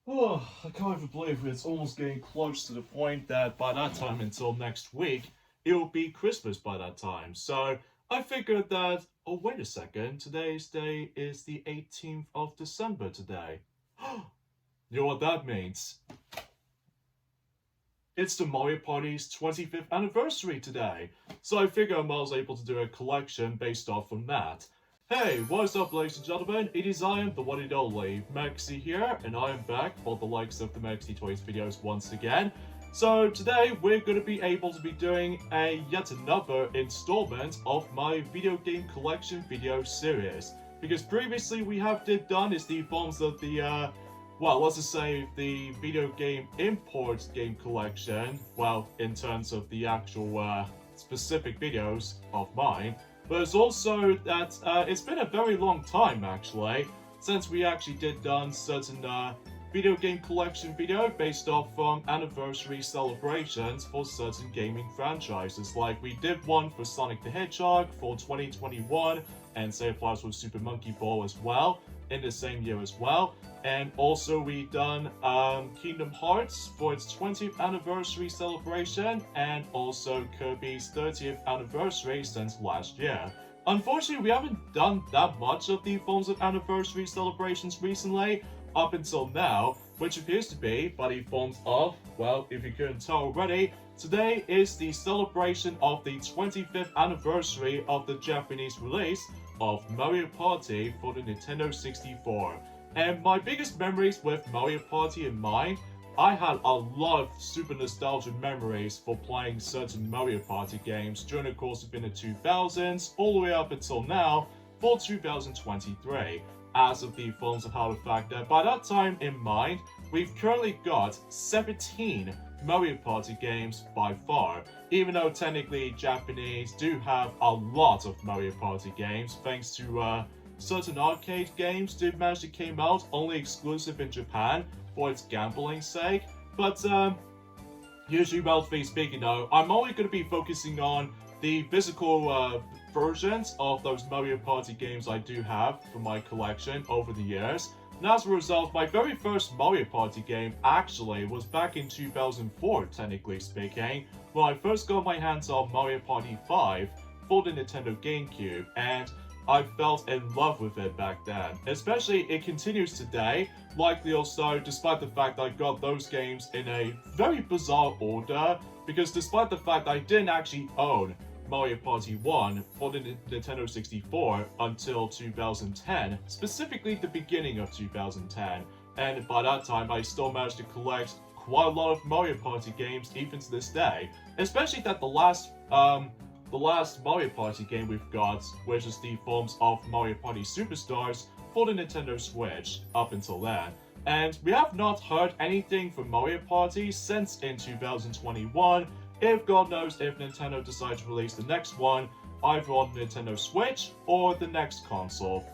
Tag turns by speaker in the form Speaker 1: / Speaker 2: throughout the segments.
Speaker 1: Oh, I can't even believe it's almost getting close to the point that by that time, until next week, it'll be Christmas by that time. So I figured that, oh, wait a second, today's day is the 18th of December today. You know what that means? It's the Mario Party's 25th anniversary today. So I figured I was able to do a collection based off from that. Hey, what's up, ladies and gentlemen? It is I am the one and only Maxi here, and I am back for the likes of the Maxi Toys videos once again. So today we're going to be able to be doing a yet another installment of my video game collection video series. Because previously we have done is the forms of the well, let's just say the video game import game collection, well, in terms of the actual specific videos of mine, but it's also that it's been a very long time actually since we actually done certain video game collection video based off from anniversary celebrations for certain gaming franchises. Like we did one for Sonic the Hedgehog for 2021 and same applies with Super Monkey Ball as well in the same year as well. And also we done Kingdom Hearts for its 20th anniversary celebration and also Kirby's 30th anniversary since last year. Unfortunately, we haven't done that much of the forms of anniversary celebrations recently, up until now, which appears to be by the forms of, well, if you couldn't tell already, today is the celebration of the 25th anniversary of the Japanese release of Mario Party for the Nintendo 64. And my biggest memories with Mario Party in mind, I had a lot of super nostalgic memories for playing certain Mario Party games during the course of the 2000s, all the way up until now, for 2023. As of the forms of how the fact that by that time in mind, we've currently got 17 Mario Party games by far, even though technically Japanese do have a lot of Mario Party games thanks to certain arcade games did manage to came out only exclusive in Japan for its gambling sake. But usually, relatively speaking though, I'm only going to be focusing on the physical versions of those Mario Party games I do have from my collection over the years. And as a result, my very first Mario Party game actually was back in 2004, technically speaking, when I first got my hands on Mario Party 5 for the Nintendo GameCube, and I felt in love with it back then. Especially, it continues today, likely also despite the fact I got those games in a very bizarre order, because despite the fact I didn't actually own Mario Party 1 for the Nintendo 64 until 2010, specifically the beginning of 2010, and by that time I still managed to collect quite a lot of Mario Party games even to this day, especially that the last Mario Party game we've got, which is the forms of Mario Party Superstars for the Nintendo Switch up until then. And we have not heard anything from Mario Party since in 2021, if God knows if Nintendo decides to release the next one, either on Nintendo Switch or the next console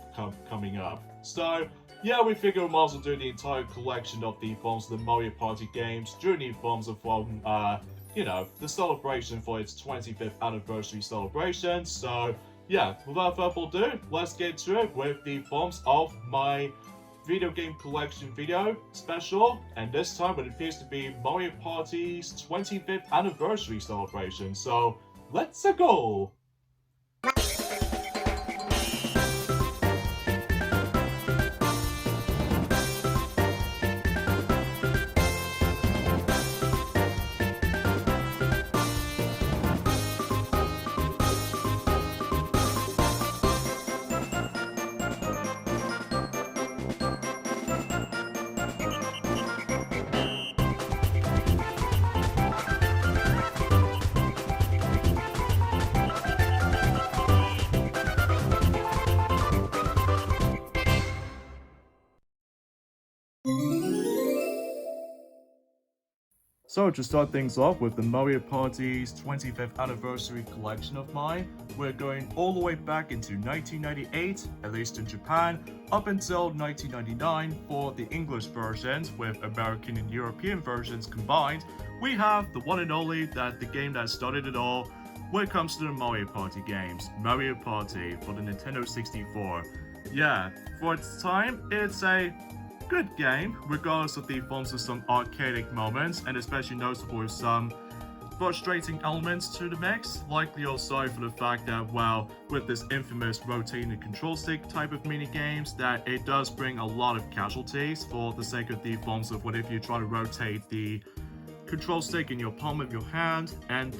Speaker 1: coming up. So, yeah, we figure we might as well do the entire collection of the forms of the Mario Party games during the forms of you know, the celebration for its 25th anniversary celebration. So, yeah, without further ado, let's get to it with the forms of my video game collection video special, and this time it appears to be Mario Party's 25th anniversary celebration. So, let's go! So to start things off with the Mario Party's 25th anniversary collection of mine, we're going all the way back into 1998, at least in Japan, up until 1999 for the English versions with American and European versions combined. We have the one and only the game that started it all when it comes to the Mario Party games, Mario Party for the Nintendo 64. Yeah, for its time, it's a good game, regardless of the forms of some archaic moments, and especially notable with some frustrating elements to the mix, likely also for the fact that, well, with this infamous rotating the control stick type of mini games, that it does bring a lot of casualties for the sake of the forms of what if you try to rotate the control stick in your palm of your hand, and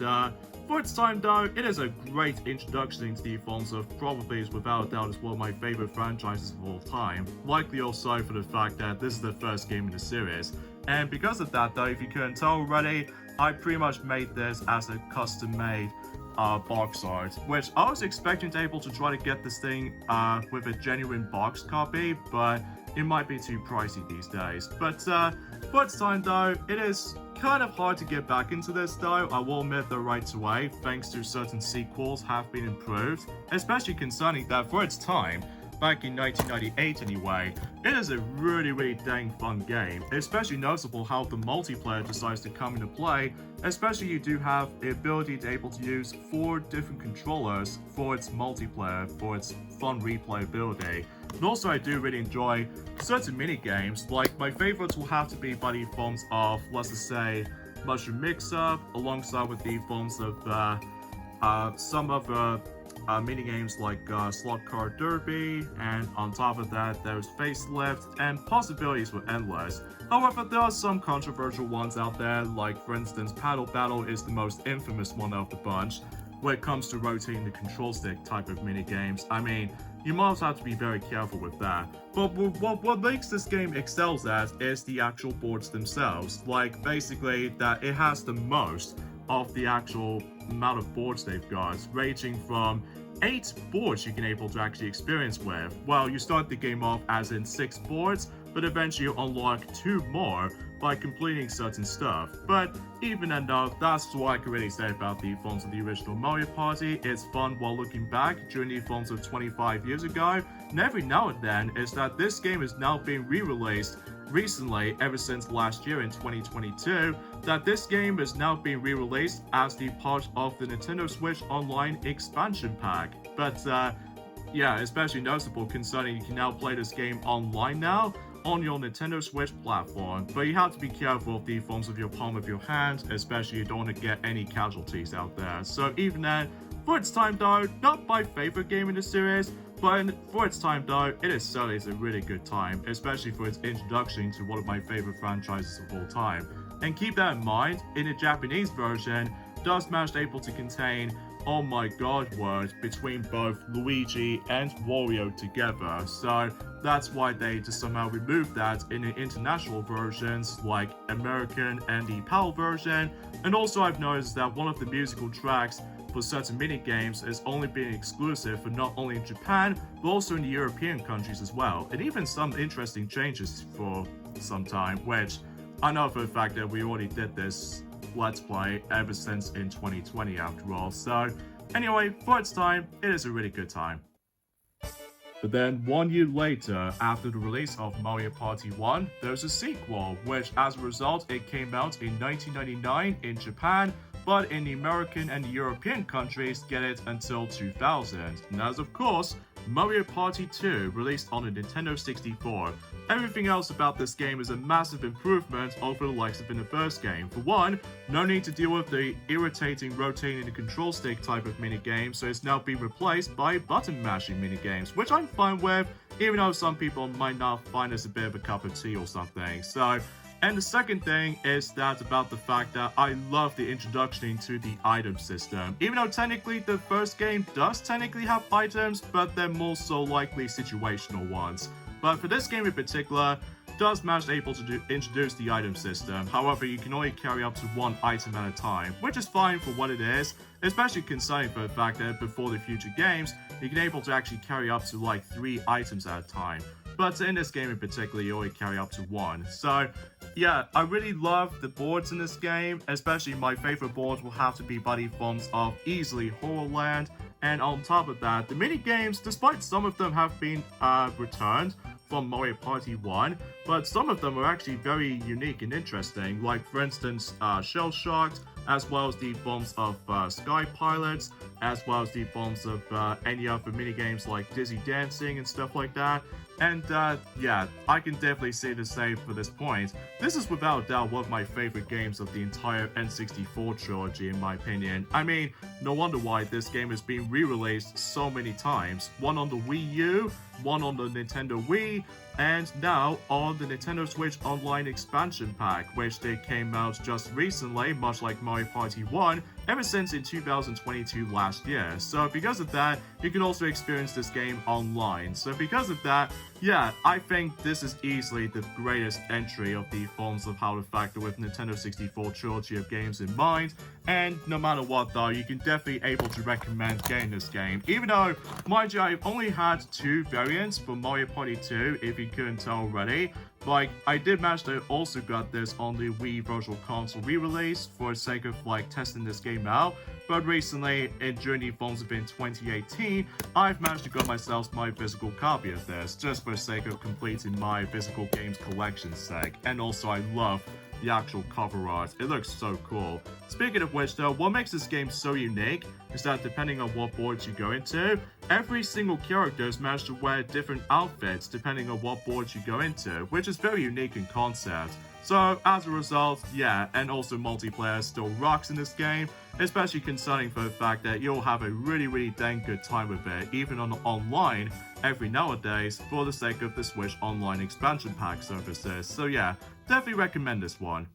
Speaker 1: for its time though, it is a great introduction into the forms of probably is without a doubt is one of my favorite franchises of all time, likely also for the fact that this is the first game in the series. And because of that though, if you couldn't tell already, I pretty much made this as a custom-made box art, which I was expecting to able to try to get this thing with a genuine box copy, but it might be too pricey these days. But for its time though, it is kind of hard to get back into this though, I will admit the right away, thanks to certain sequels have been improved, especially concerning that for its time, back in 1998 anyway, it is a really dang fun game, especially noticeable how the multiplayer decides to come into play, especially you do have the ability to able to use 4 different controllers for its multiplayer, for its fun replayability. And also I do really enjoy certain mini games, like my favorites will have to be by the forms of, let's just say, Mushroom Mix-Up, alongside with the forms of some other mini games like Slot Car Derby, and on top of that there's Facelift, and possibilities were endless. However, there are some controversial ones out there, like for instance Paddle Battle is the most infamous one of the bunch when it comes to rotating the control stick type of mini games. I mean, you might have to be very careful with that. But what makes this game excels at is the actual boards themselves. Like basically that it has the most of the actual amount of boards they've got, ranging from 8 boards you can able to actually experience with. Well, you start the game off as in 6 boards, but eventually you unlock 2 more by completing certain stuff. But even enough, that's what I can really say about the forms of the original Mario Party. It's fun while looking back during the forms of 25 years ago, and every now and then is that this game is now being re-released recently, ever since last year in 2022, that this game is now being re-released as the part of the Nintendo Switch Online expansion pack. But yeah, especially noticeable concerning you can now play this game online now on your Nintendo Switch platform, but you have to be careful of the forms of your palm of your hand, especially you don't want to get any casualties out there. So even then, for its time though, not my favorite game in the series, but for its time though, it is certainly a really good time, especially for its introduction to one of my favorite franchises of all time. And keep that in mind, in the Japanese version, does manage able to contain oh my god words between both Luigi and Wario together, so that's why they just somehow removed that in the international versions like American and the PAL version. And also I've noticed that one of the musical tracks for certain mini games is only being exclusive for not only in Japan but also in the European countries as well, and even some interesting changes for some time, which I know for the fact that we already did this Let's Play ever since in 2020 after all. So anyway, for its time, it is a really good time. But then 1 year later, after the release of Mario Party 1, there's a sequel, which as a result, it came out in 1999 in Japan, but in the American and the European countries get it until 2000. And as of course, Mario Party 2 released on the Nintendo 64. Everything else about this game is a massive improvement over the likes of in the first game. For one, no need to deal with the irritating rotating the control stick type of minigame, so it's now been replaced by button mashing minigames, which I'm fine with, even though some people might not find this a bit of a cup of tea or something. So, and the second thing is that about the fact that I love the introduction into the item system. Even though technically the first game does technically have items, but they're more so likely situational ones. But for this game in particular, does manage able to introduce the item system. However, you can only carry up to 1 item at a time, which is fine for what it is, especially considering for the fact that before the future games, you can able to actually carry up to like 3 items at a time. But in this game in particular, you only carry up to 1. So yeah, I really love the boards in this game, especially my favorite boards will have to be by the forms of easily Horrorland. And on top of that, the mini games, despite some of them have been returned from Mario Party 1, but some of them are actually very unique and interesting, like for instance Shell Shocked, as well as the forms of Sky Pilots, as well as the forms of any other mini games like Dizzy Dancing and stuff like that. And yeah, I can definitely say the same for this point. This is without a doubt one of my favorite games of the entire N64 trilogy in my opinion. I mean, no wonder why this game has been re-released so many times. One on the Wii U, one on the Nintendo Wii, and now on the Nintendo Switch Online expansion pack, which they came out just recently, much like Mario Party 1, ever since in 2022 last year. So because of that, you can also experience this game online. So because of that, yeah, I think this is easily the greatest entry of the forms of how to factor with Nintendo 64 trilogy of games in mind. And no matter what though, you can definitely able to recommend getting this game. Even though, mind you, I've only had 2 variants for Mario Party 2, if you couldn't tell already. Like, I did manage to also got this on the Wii Virtual Console re-release for the sake of like testing this game out. But recently, during the forms of in 2018, I've managed to get myself my physical copy of this, just for the sake of completing my physical games collection sake. And also, I love the actual cover art. It looks so cool. Speaking of which though, what makes this game so unique is that depending on what boards you go into, every single character has managed to wear different outfits depending on what boards you go into, which is very unique in concept. So as a result, yeah, and also multiplayer still rocks in this game, especially concerning for the fact that you'll have a really dang good time with it, even on online every nowadays for the sake of the Switch Online expansion pack services. So yeah, definitely recommend this one.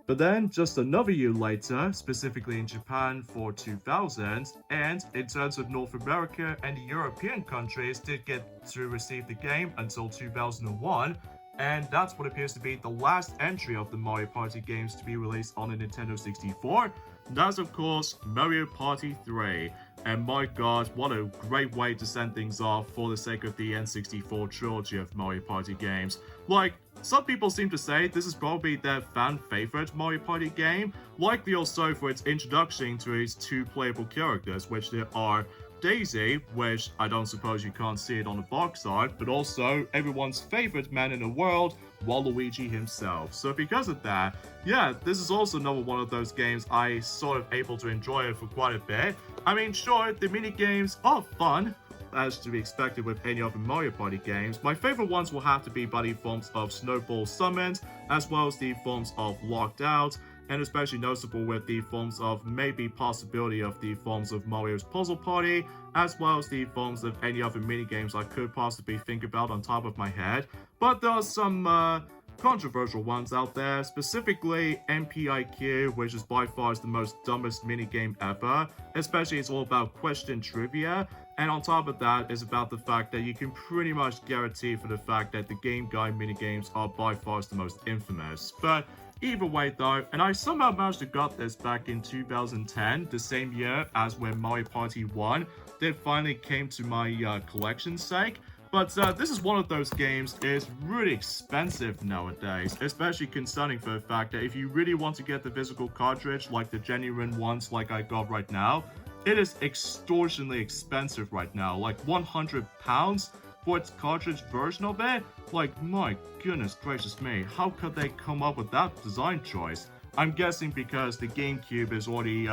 Speaker 1: But then, just another year later, specifically in Japan for 2000, and in terms of North America and the European countries did get to receive the game until 2001, and that's what appears to be the last entry of the Mario Party games to be released on the Nintendo 64. That's of course Mario Party 3. And my god, what a great way to send things off for the sake of the N64 trilogy of Mario Party games. Like, some people seem to say this is probably their fan favorite Mario Party game, likely also for its introduction to its 2 playable characters, which there are Daisy, which I don't suppose you can't see it on the box art, but also everyone's favorite man in the world, Waluigi himself. So because of that, yeah, this is also another one of those games I sort of able to enjoy it for quite a bit. I mean, sure, the mini games are fun, as to be expected with any other Mario Party games. My favorite ones will have to be by the forms of Snowball Summons, as well as the forms of Locked Out, and especially noticeable with the forms of maybe possibility of the forms of Mario's Puzzle Party, as well as the forms of any other minigames I could possibly think about on top of my head. But there are some controversial ones out there, specifically MPIQ, which is by far the most dumbest minigame ever, especially it's all about question trivia, and on top of that is about the fact that you can pretty much guarantee for the fact that the Game Guide minigames are by far the most infamous. But either way though, and I somehow managed to got this back in 2010, the same year as when Mario Party 1 did finally came to my collection's sake. But this is one of those games that is really expensive nowadays, especially concerning for the fact that if you really want to get the physical cartridge, like the genuine ones like I got right now, it is extortionately expensive right now, like £100 for its cartridge version of it. Like, my goodness gracious me, how could they come up with that design choice? I'm guessing because the GameCube is already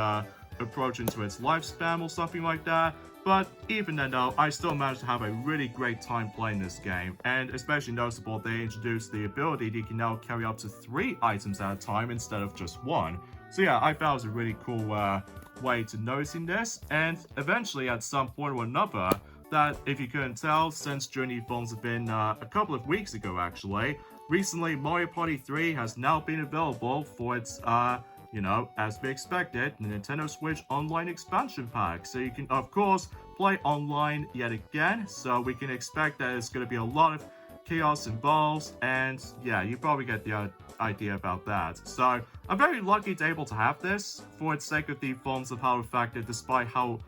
Speaker 1: approaching to its lifespan or something like that. But even then though, I still managed to have a really great time playing this game, and especially noticeable they introduced the ability that you can now carry up to 3 items at a time instead of just 1. So yeah, I found it was a really cool way to noticing this, and eventually at some point or another, that if you couldn't tell, since Journey Phones have been a couple of weeks ago actually, recently Mario Party 3 has now been available for its you know, as we expected, the Nintendo Switch Online expansion pack. So you can, of course, play online yet again. So we can expect that it's going to be a lot of chaos involved. And yeah, you probably get the idea about that. So I'm very lucky to be able to have this for its sake of the forms of how the fact that despite how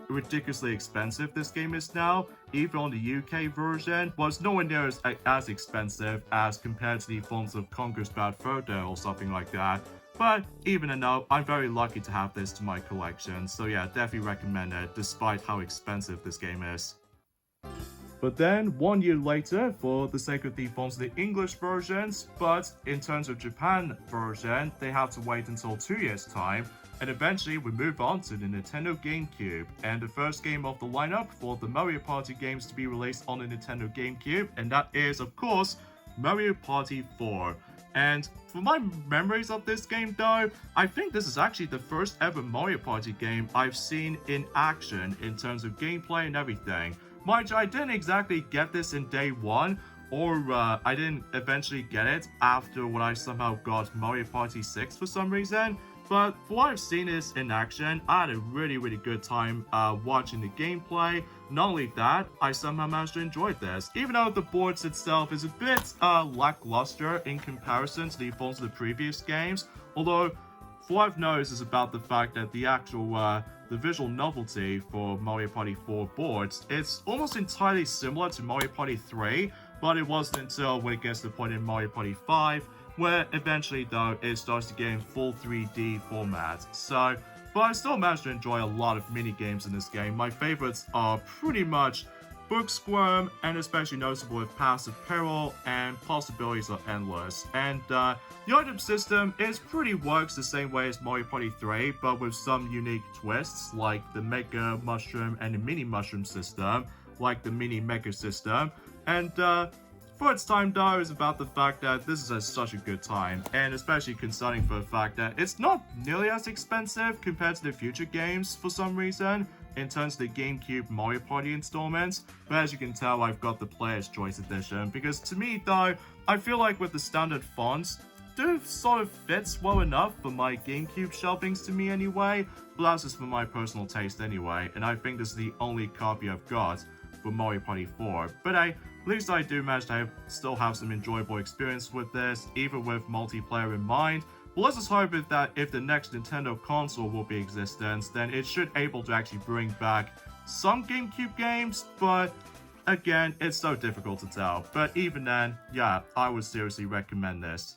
Speaker 1: ridiculously expensive this game is now, even on the UK version, was nowhere near as expensive as compared to the forms of Conker's Bad Fur Day or something like that. But even enough, I'm very lucky to have this to my collection, so yeah, definitely recommend it, despite how expensive this game is. But then, 1 year later, for the sake of the forms of the English versions, but in terms of Japan version, they have to wait until 2 years' time, And eventually we move on to the Nintendo GameCube, and the first game of the lineup for the Mario Party games to be released on the Nintendo GameCube, and that is, of course, Mario Party 4. And for my memories of this game though, I think this is actually the first ever Mario Party game I've seen in action in terms of gameplay and everything. Mind you, I didn't exactly get this in day one, or I didn't eventually get it after when I somehow got Mario Party 6 for some reason. But for what I've seen this in action, I had a really good time watching the gameplay. Not only that, I somehow managed to enjoy this, even though the boards itself is a bit lackluster in comparison to the phones of the previous games. Although, for what I've noticed is about the fact that the actual the visual novelty for Mario Party 4 boards, it's almost entirely similar to Mario Party 3, but it wasn't until when it gets to the point in Mario Party 5, where eventually though it starts to get in full 3D format. So, but I still managed to enjoy a lot of mini games in this game. My favorites are pretty much Book Squirm, and especially noticeable with Passive Peril, and possibilities are endless. And the item system works the same way as Mario Party 3, but with some unique twists, like the Mega Mushroom and the Mini Mushroom system, like the Mini Mega system. And for its time though, is about the fact that this is such a good time, and especially concerning for the fact that it's not nearly as expensive compared to the future games for some reason, in terms of the GameCube Mario Party installments. But as you can tell, I've got the Player's Choice Edition, because to me though, I feel like with the standard fonts, it sort of fits well enough for my GameCube shelvings to me anyway, but that's just for my personal taste anyway, and I think this is the only copy I've got for Mario Party 4. But at least I do manage to still have some enjoyable experience with this, even with multiplayer in mind. But let's just hope that if the next Nintendo console will be existence, then it should able to actually bring back some GameCube games, but again, it's so difficult to tell. But even then, yeah, I would seriously recommend this.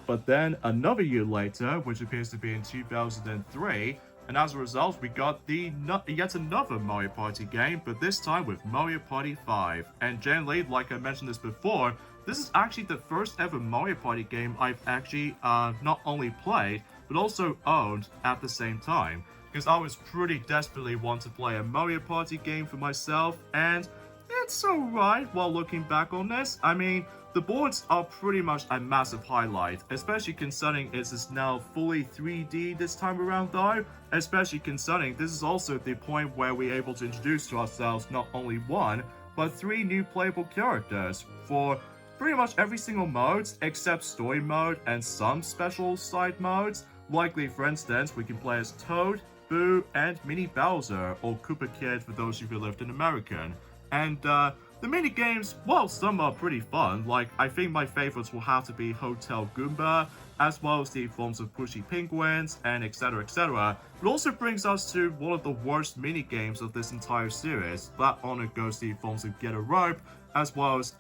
Speaker 1: But then, another year later, which appears to be in 2003, and as a result, we got yet another Mario Party game, but this time with Mario Party 5. And generally, like I mentioned this before, this is actually the first ever Mario Party game I've actually not only played, but also owned at the same time. Because I was pretty desperately wanting to play a Mario Party game for myself, and it's alright while looking back on this. I mean, the boards are pretty much a massive highlight, especially concerning it is now fully 3D this time around though, especially concerning this is also the point where we're able to introduce to ourselves not only one, but 3 new playable characters for pretty much every single mode except story mode and some special side modes. Likely, for instance, we can play as Toad, Boo, and Mini Bowser, or Koopa Kid for those of you who lived in American. And the mini games, well, some are pretty fun. Like, I think my favorites will have to be Hotel Goomba, as well as the forms of Pushy Penguins, and etc, etc. It also brings us to one of the worst mini games of this entire series. That honor goes to the forms of Get a Rope, as well as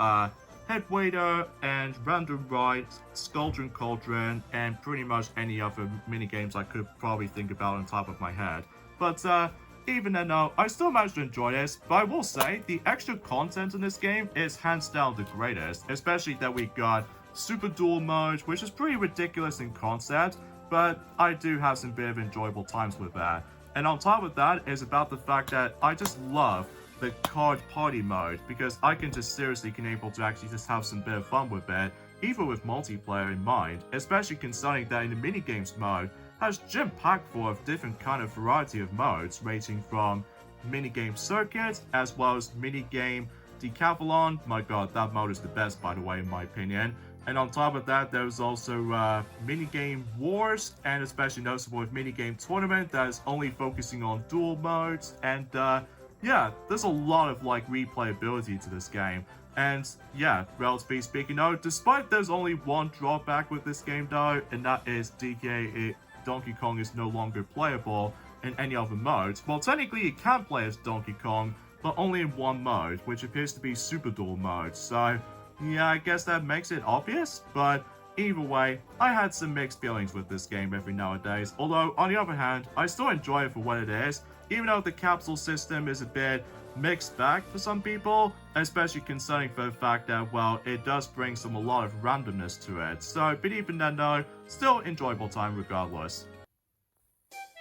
Speaker 1: Head Waiter, and Random Ride, Skuldron Cauldron, and pretty much any other mini games I could probably think about on top of my head. But even then though, I still managed to enjoy this, but I will say, the extra content in this game is hands down the greatest, especially that we got Super Duel Mode, which is pretty ridiculous in concept, but I do have some bit of enjoyable times with that. And on top of that is about the fact that I just love the card party mode, because I can just seriously be able to actually just have some bit of fun with it, even with multiplayer in mind, especially concerning that in the minigames mode, has jam-packed full of different kind of variety of modes, ranging from minigame circuit, as well as minigame decathlon. My god, that mode is the best, by the way, in my opinion. And on top of that, there's also minigame wars, and especially noticeable with minigame tournament that is only focusing on duel modes. And yeah, there's a lot of like replayability to this game. And yeah, relatively speaking though, despite there's only one drawback with this game though, and that is Donkey Kong is no longer playable in any other mode. Well, technically you can play as Donkey Kong, but only in one mode, which appears to be Super Duel mode. So yeah, I guess that makes it obvious, but either way, I had some mixed feelings with this game every nowadays. Although, on the other hand, I still enjoy it for what it is, even though the capsule system is a bit mixed bag for some people, especially concerning for the fact that, well, it does bring a lot of randomness to it. So, but even then though, still enjoyable time regardless.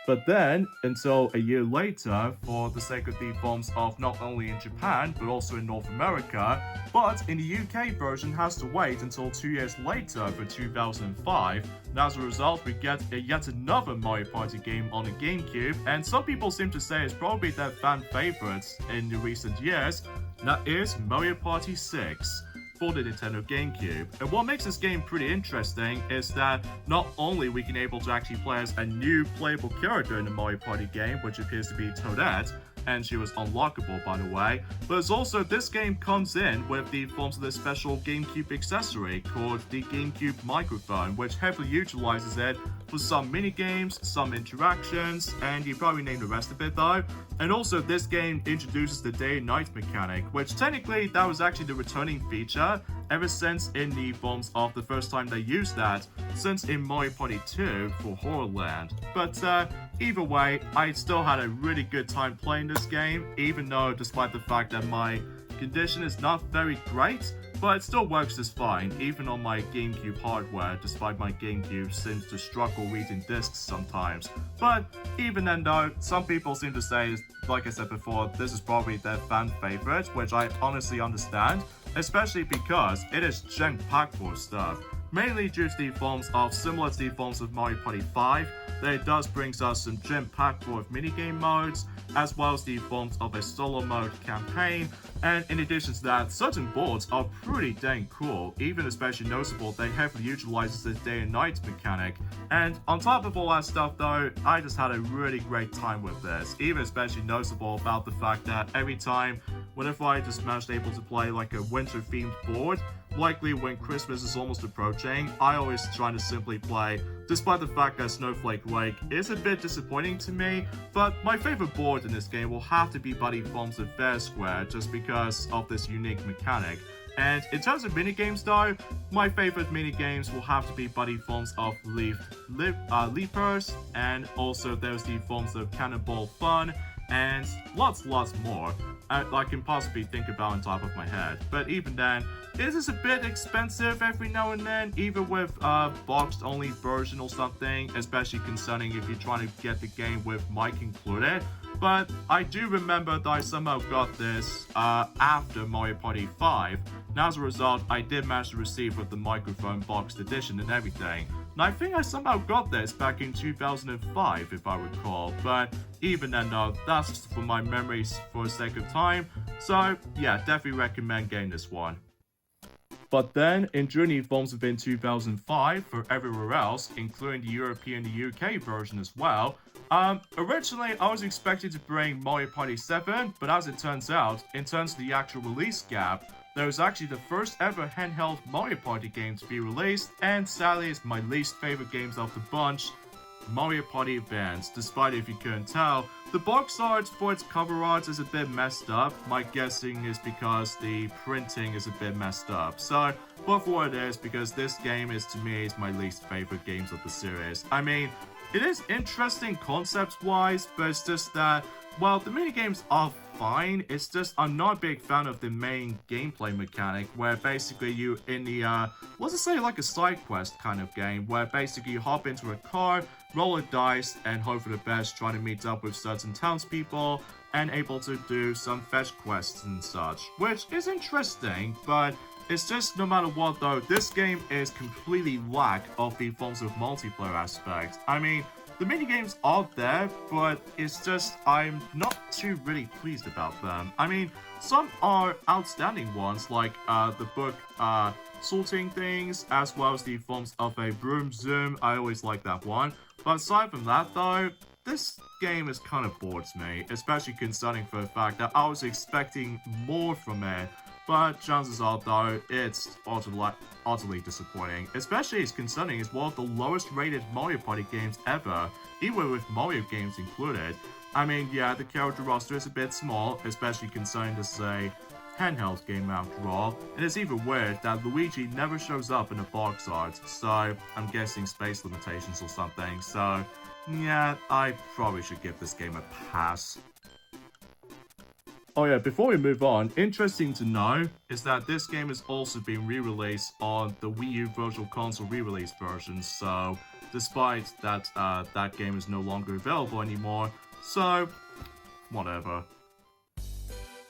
Speaker 1: But then, until a year later, for the sake of the bombs of not only in Japan, but also in North America, but in the UK version has to wait until 2 years later for 2005, and as a result we get yet another Mario Party game on the GameCube, and some people seem to say it's probably their fan favorites in the recent years, and that is Mario Party 6. For the Nintendo GameCube. And what makes this game pretty interesting is that not only we can able to actually play as a new playable character in the Mario Party game, which appears to be Toadette, and she was unlockable by the way, but it's also this game comes in with the forms of this special GameCube accessory called the GameCube microphone, which heavily utilizes it for some mini games, some interactions, and you probably name the rest of it though. And also this game introduces the day and night mechanic, which technically that was actually the returning feature ever since in the forms of the first time they used that, since in Mario Party 2 for Horrorland. But either way, I still had a really good time playing this game, even though despite the fact that my condition is not very great, but it still works just fine, even on my GameCube hardware, despite my GameCube seems to struggle reading discs sometimes. But even then though, some people seem to say, like I said before, this is probably their fan favorite, which I honestly understand, especially because it is jam-packed full of stuff. Mainly due to the forms of, similar to the forms of Mario Party 5, that it does brings us some jam-packed full of minigame modes, as well as the forms of a solo mode campaign, and in addition to that, certain boards are pretty dang cool, even especially noticeable they heavily utilizes the day and night mechanic. And on top of all that stuff though, I just had a really great time with this, even especially noticeable about the fact that every time, whenever I just managed able to play like a winter themed board, likely when Christmas is almost approaching, I always try to simply play, despite the fact that Snowflake Lake is a bit disappointing to me, but my favorite board in this game will have to be Buddy Forms of Fair Square, just because of this unique mechanic. And in terms of minigames though, my favorite minigames will have to be Buddy Forms of Leapers, and also there's the forms of Cannonball Fun, and lots more I can possibly think about on top of my head. But even then, it is a bit expensive every now and then, even with a boxed only version or something, especially concerning if you're trying to get the game with mic included. But I do remember that I somehow got this after Mario Party 5, and as a result, I did manage to receive with the microphone boxed edition and everything. And I think I somehow got this back in 2005, if I recall, but even then though, that's just for my memories for the sake of time, so yeah, definitely recommend getting this one. But then, in Journey forms within 2005 for everywhere else, including the European and the UK version as well, originally I was expected to bring Mario Party 7, but as it turns out, in terms of the actual release gap, there was actually the first ever handheld Mario Party game to be released, and sadly it's my least favorite games of the bunch, Mario Party Advance. Despite if you couldn't tell, the box art for its cover art is a bit messed up. My guessing is because the printing is a bit messed up. So, but for what it is, because this game is to me is my least favorite games of the series. I mean, it is interesting concept-wise, but it's just that, well, the minigames are fine. It's just I'm not a big fan of the main gameplay mechanic, where basically you in the let's just say like a side quest kind of game, where basically you hop into a car, roll a dice, and hope for the best, try to meet up with certain townspeople, and able to do some fetch quests and such, which is interesting, but it's just no matter what though, this game is completely lack of the forms of multiplayer aspect. I mean, the minigames are there, but it's just I'm not too really pleased about them. I mean, some are outstanding ones, like the book sorting things, as well as the forms of a broom zoom. I always like that one. But aside from that though, this game is kind of bored to me, especially concerning for the fact that I was expecting more from it. But chances are though, it's utterly disappointing, especially as concerning it's one of the lowest rated Mario Party games ever, even with Mario games included. I mean, yeah, the character roster is a bit small, especially concerning this is a handheld game after all, and it's even weird that Luigi never shows up in the box art, so I'm guessing space limitations or something, so yeah, I probably should give this game a pass. Oh yeah, before we move on, interesting to know is that this game is also being re-released on the Wii U Virtual Console re-release version, so despite that that game is no longer available anymore. So, whatever.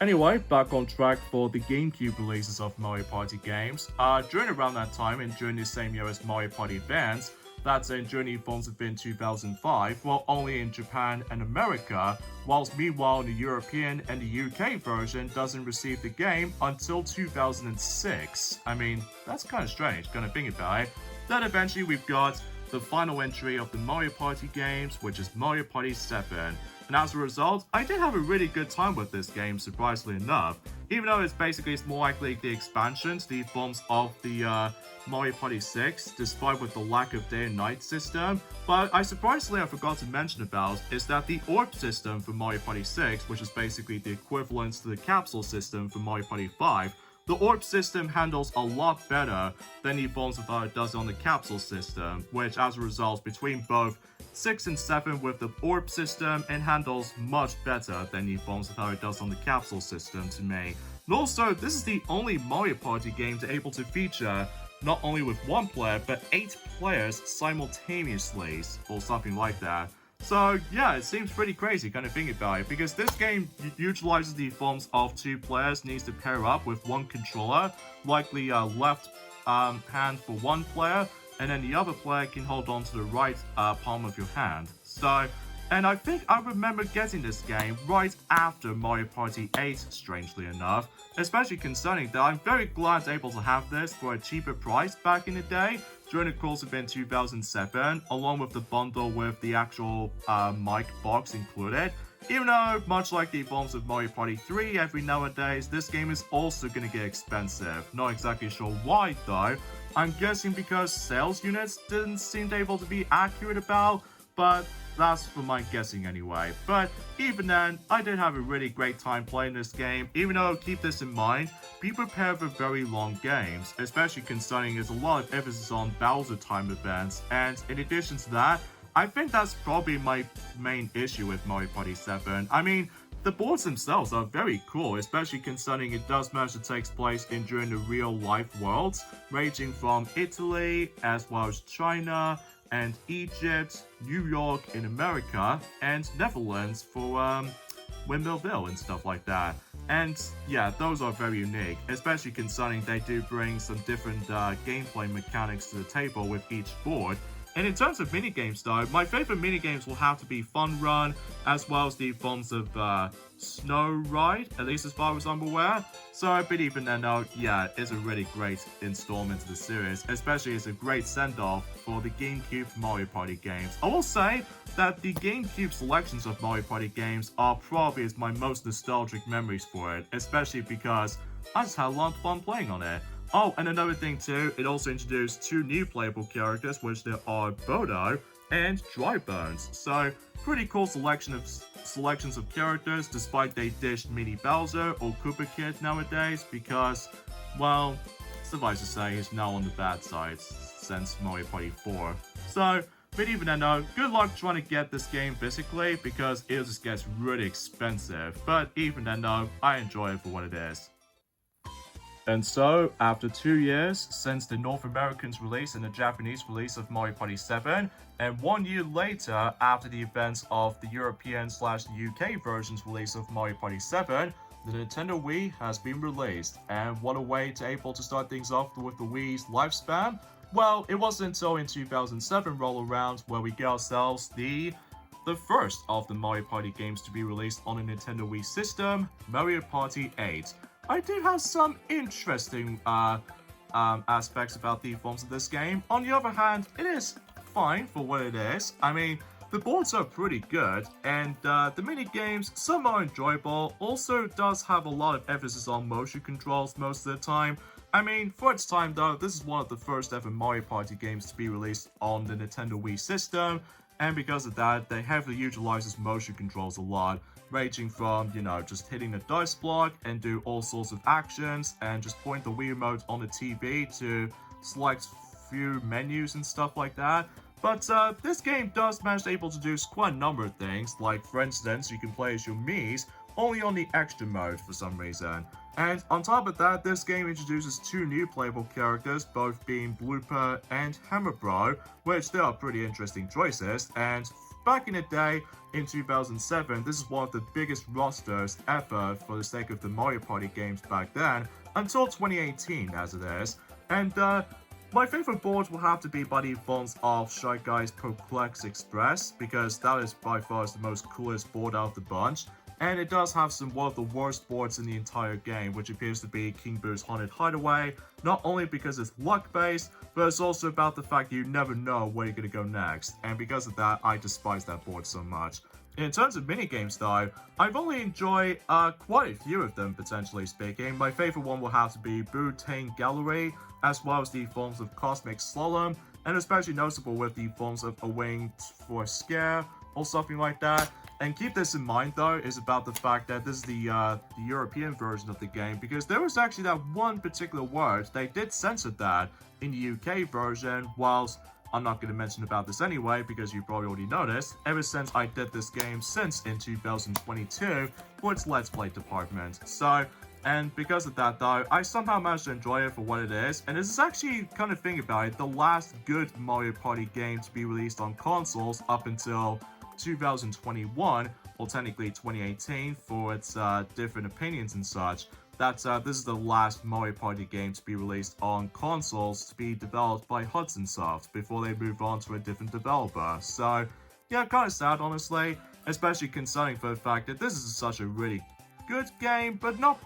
Speaker 1: Anyway, back on track for the GameCube releases of Mario Party games. During around that time and during the same year as Mario Party Advance, that's in during the Phones of Bin 2005, well, only in Japan and America, whilst meanwhile the European and the UK version doesn't receive the game until 2006. I mean, that's kind of strange, gonna think about it. Then eventually we've got the final entry of the Mario Party games, which is Mario Party 7. And as a result, I did have a really good time with this game, surprisingly enough. Even though it's more likely the expansion to the forms of the Mario Party 6, despite with the lack of day and night system. But I forgot to mention about is that the orb system for Mario Party 6, which is basically the equivalent to the capsule system for Mario Party 5, the orb system handles a lot better than the forms of how it does on the capsule system, which as a result, between both 6 and 7 with the orb system, it handles much better than the forms of how it does on the capsule system to me. And also, this is the only Mario Party game to able to feature not only with 1 player, but 8 players simultaneously, or something like that. So yeah, it seems pretty crazy kind of thinking about it, because this game utilizes the forms of 2 players, needs to pair up with 1 controller, likely left hand for 1 player, and then the other player can hold on to the right palm of your hand. So, and I think I remember getting this game right after Mario Party 8, strangely enough, especially concerning that I'm very glad able to have this for a cheaper price back in the day, during the course of in 2007, along with the bundle with the actual mic box included. Even though, much like the forms of Mario Party 3 every nowadays, this game is also gonna get expensive. Not exactly sure why though. I'm guessing because sales units didn't seem able to be accurate about, but that's for my guessing anyway. But even then, I did have a really great time playing this game, even though, keep this in mind, be prepared for very long games, especially concerning there's a lot of emphasis on Bowser time events, and in addition to that, I think that's probably my main issue with Mario Party 7. I mean, the boards themselves are very cool, especially concerning it does manage to take place in during the real life worlds, ranging from Italy, as well as China, and Egypt, New York in America, and Netherlands for Windmillville and stuff like that. And yeah, those are very unique, especially concerning they do bring some different gameplay mechanics to the table with each board. And in terms of minigames though, my favorite minigames will have to be Fun Run, as well as the forms of Snow Ride, at least as far as I'm aware. So, but even then though, yeah, it's a really great installment to the series, especially as a great send-off for the GameCube Mario Party games. I will say that the GameCube selections of Mario Party games are probably my most nostalgic memories for it, especially because I just had a lot of fun playing on it. Oh, and another thing too, it also introduced 2 new playable characters, which there are Bodo and Dry Bones. So, pretty cool selections of characters, despite they dished Mini Bowser or Koopa Kid nowadays, because, well, suffice to say, he's now on the bad side since Mario Party 4. So, but even then though, good luck trying to get this game physically, because it just gets really expensive. But even then though, I enjoy it for what it is. And so, after 2 years since the North American's release and the Japanese release of Mario Party 7, and 1 year later after the events of the European/UK version's release of Mario Party 7, the Nintendo Wii has been released. And what a way to able to start things off with the Wii's lifespan. Well, it wasn't until in 2007 roll around where we get ourselves the first of the Mario Party games to be released on a Nintendo Wii system, Mario Party 8. I do have some interesting aspects about the forms of this game. On the other hand, it is fine for what it is. I mean, the boards are pretty good, and the mini games, some are enjoyable. Also does have a lot of emphasis on motion controls most of the time. I mean, for its time though, this is one of the first ever Mario Party games to be released on the Nintendo Wii system, and because of that, they heavily utilizes motion controls a lot, ranging from, you know, just hitting the dice block and do all sorts of actions, and just point the Wii remote on the TV to select few menus and stuff like that. But this game does manage to able to do quite a number of things, like for instance, you can play as your Miis only on the extra mode for some reason. And on top of that, this game introduces 2 new playable characters, both being Blooper and Hammer Bro, which they are pretty interesting choices. And back in the day, in 2007, this is one of the biggest rosters ever for the sake of the Mario Party games back then, until 2018 as it is. And my favorite board will have to be by the fonts of Shy Guy's Perplex Express, because that is by far the most coolest board out of the bunch. And it does have one of the worst boards in the entire game, which appears to be King Boo's Haunted Hideaway, not only because it's luck-based, but it's also about the fact you never know where you're going to go next, and because of that, I despise that board so much. In terms of minigames though, I've only enjoyed quite a few of them, potentially speaking. My favorite one will have to be Bootank Gallery, as well as the forms of Cosmic Slalom, and especially noticeable with the forms of A Wing for a Scare, or something like that. And keep this in mind though, is about the fact that this is the European version of the game, because there was actually that one particular word, they did censor that in the UK version, whilst I'm not going to mention about this anyway, because you probably already noticed, ever since I did this game since in 2022 for its Let's Play department. So, and because of that though, I somehow managed to enjoy it for what it is, and this is actually, kind of think about it, the last good Mario Party game to be released on consoles up until 2021, or technically 2018 for its different opinions and such. That this is the last Mario Party game to be released on consoles to be developed by Hudson Soft before they move on to a different developer. So yeah, kind of sad honestly, especially concerning for the fact that this is such a really good game, but not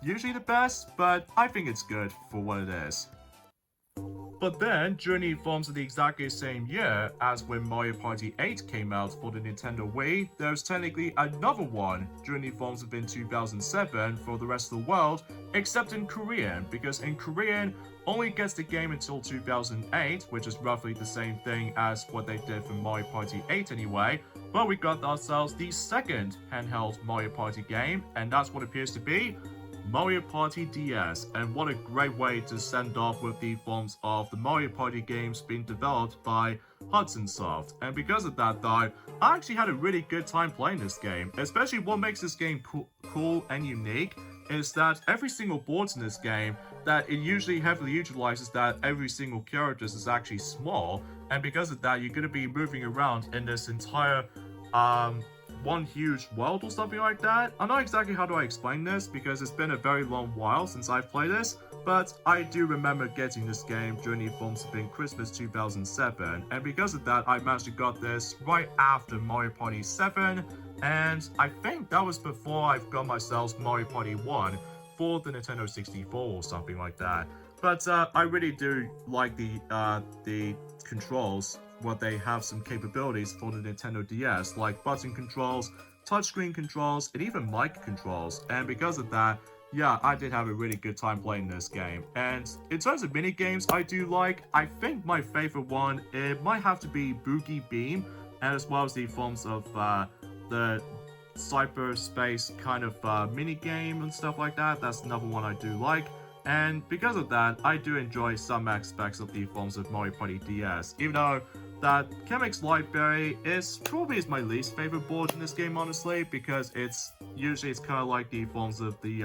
Speaker 1: usually the best, but I think it's good for what it is. But then, during the forms of the exactly same year as when Mario Party 8 came out for the Nintendo Wii, there's technically another one during the forms of in 2007 for the rest of the world, except in Korean, because in Korean only gets the game until 2008, which is roughly the same thing as what they did for Mario Party 8 anyway, but we got ourselves the second handheld Mario Party game, and that's what appears to be Mario Party DS, and what a great way to send off with the forms of the Mario Party games being developed by Hudson Soft. And because of that though, I actually had a really good time playing this game. Especially what makes this game cool and unique is that every single board in this game, that it usually heavily utilizes that every single character is actually small, and because of that you're going to be moving around in this entire one huge world or something like that. I'm not exactly how do I explain this, because it's been a very long while since I've played this, but I do remember getting this game during the forms of in Christmas 2007, and because of that I managed to got this right after Mario Party 7, and I think that was before I've got myself Mario Party 1 for the Nintendo 64 or something like that. But I really do like the controls, what they have some capabilities for the Nintendo DS, like button controls, touchscreen controls, and even mic controls. And because of that, yeah, I did have a really good time playing this game. And in terms of mini games I do like, I think my favorite one, it might have to be Boogie Beam, and as well as the forms of the cyberspace kind of mini game and stuff like that. That's another one I do like. And because of that, I do enjoy some aspects of the forms of Mario Party DS, even though that Chemix Library is probably my least favorite board in this game, honestly, because it's kind of like the forms of the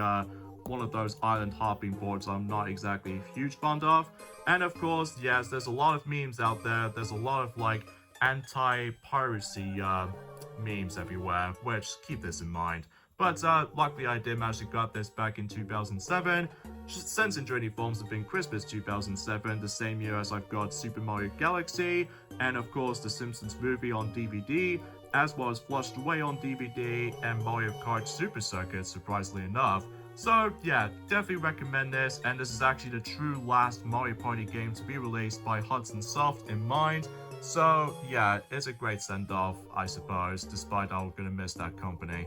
Speaker 1: one of those island hopping boards I'm not exactly a huge fan of. And of course, yes, there's a lot of memes out there. There's a lot of like anti-piracy memes everywhere, which keep this in mind. But luckily I did manage to get this back in 2007, since enjoying the forms of in Christmas 2007, the same year as I've got Super Mario Galaxy, and of course the Simpsons movie on DVD, as well as Flushed Away on DVD, and Mario Kart Super Circuit, surprisingly enough. So yeah, definitely recommend this, and this is actually the true last Mario Party game to be released by Hudson Soft in mind. So yeah, it's a great send-off, I suppose, despite I'm gonna miss that company.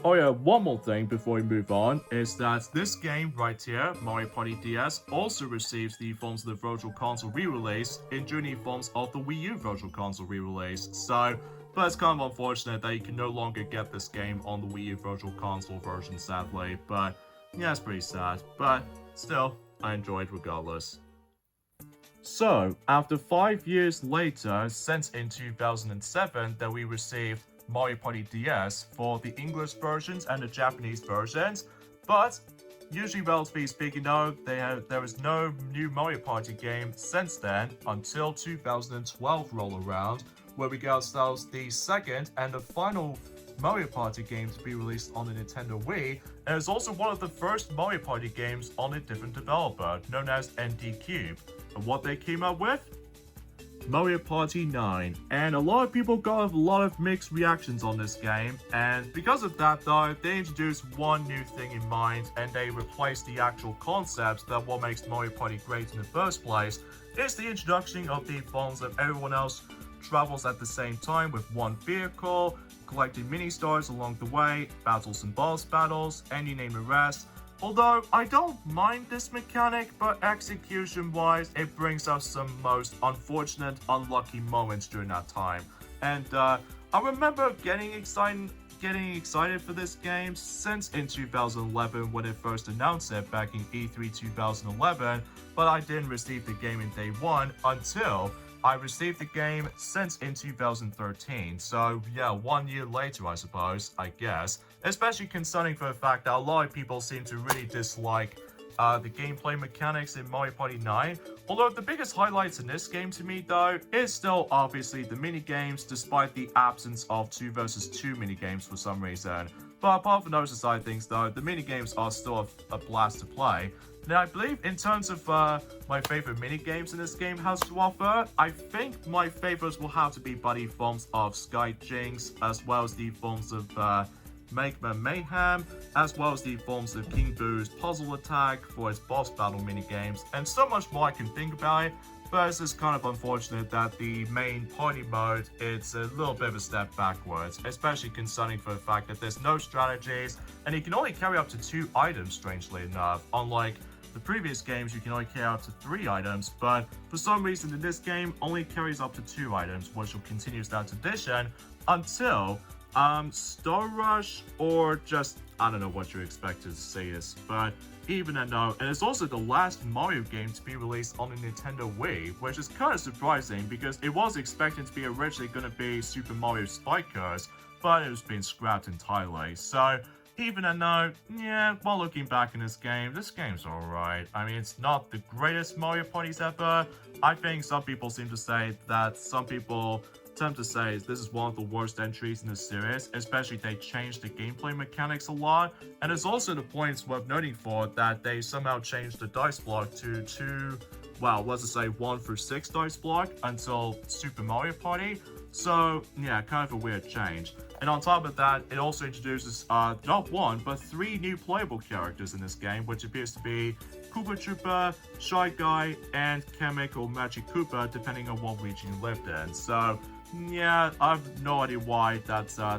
Speaker 1: Oh yeah, one more thing before we move on, is that this game right here, Mario Party DS, also receives the forms of the Virtual Console re-release during the forms of the Wii U Virtual Console re-release. So, but it's kind of unfortunate that you can no longer get this game on the Wii U Virtual Console version, sadly. But yeah, it's pretty sad. But still, I enjoyed regardless. So, after 5 years later, since in 2007 that we received Mario Party DS for the English versions and the Japanese versions, But usually, relatively speaking, though, there was no new Mario Party game since then until 2012 roll around, where we got ourselves the second and the final Mario Party game to be released on the Nintendo Wii, and it's also one of the first Mario Party games on a different developer, known as ND Cube. And what they came up with? Mario Party 9, and a lot of people got a lot of mixed reactions on this game, and because of that though, they introduced one new thing in mind, and they replaced the actual concepts that what makes Mario Party great in the first place. Is the introduction of the forms of everyone else travels at the same time with one vehicle, collecting mini-stars along the way, battles and boss battles, and you name the rest. Although, I don't mind this mechanic, but execution-wise, it brings us some most unfortunate, unlucky moments during that time. And I remember getting excited for this game since in 2011 when it first announced it back in E3 2011, but I didn't receive the game in day one until I received the game since in 2013, so yeah, 1 year later I suppose, I guess. Especially concerning for the fact that a lot of people seem to really dislike the gameplay mechanics in Mario Party 9. Although the biggest highlights in this game to me though is still obviously the minigames, despite the absence of 2 versus 2 minigames for some reason. But apart from those side things though, the minigames are still a blast to play. Now, I believe in terms of my favorite minigames in this game has to offer, I think my favorites will have to be by the forms of Sky Jinx, as well as the forms of Magma Mayhem, as well as the forms of King Boo's Puzzle Attack for its boss battle minigames, and so much more I can think about it. But it's just kind of unfortunate that the main party mode, it's a little bit of a step backwards, especially concerning for the fact that there's no strategies, and you can only carry up to 2 items, strangely enough, unlike the previous games, you can only carry up to 3 items, but for some reason in this game, only carries up to 2 items, which will continue that tradition until Star Rush, or just, I don't know what you expected to say this, but even then though, and it's also the last Mario game to be released on the Nintendo Wii, which is kind of surprising because it was expected to be originally going to be Super Mario Spikers, but it was being scrapped entirely, so even though, yeah, while looking back in this game's alright. I mean, it's not the greatest Mario Parties ever. I think some people seem to say that some people tend to say this is one of the worst entries in the series, especially they changed the gameplay mechanics a lot, and there's also the points worth noting for that they somehow changed the dice block to 1 through 6 dice block until Super Mario Party. So yeah, kind of a weird change. And on top of that, it also introduces not 1, but 3 new playable characters in this game, which appears to be Koopa Troopa, Shy Guy, and Kamek or Magic Koopa, depending on what region you lived in. So yeah, I have no idea why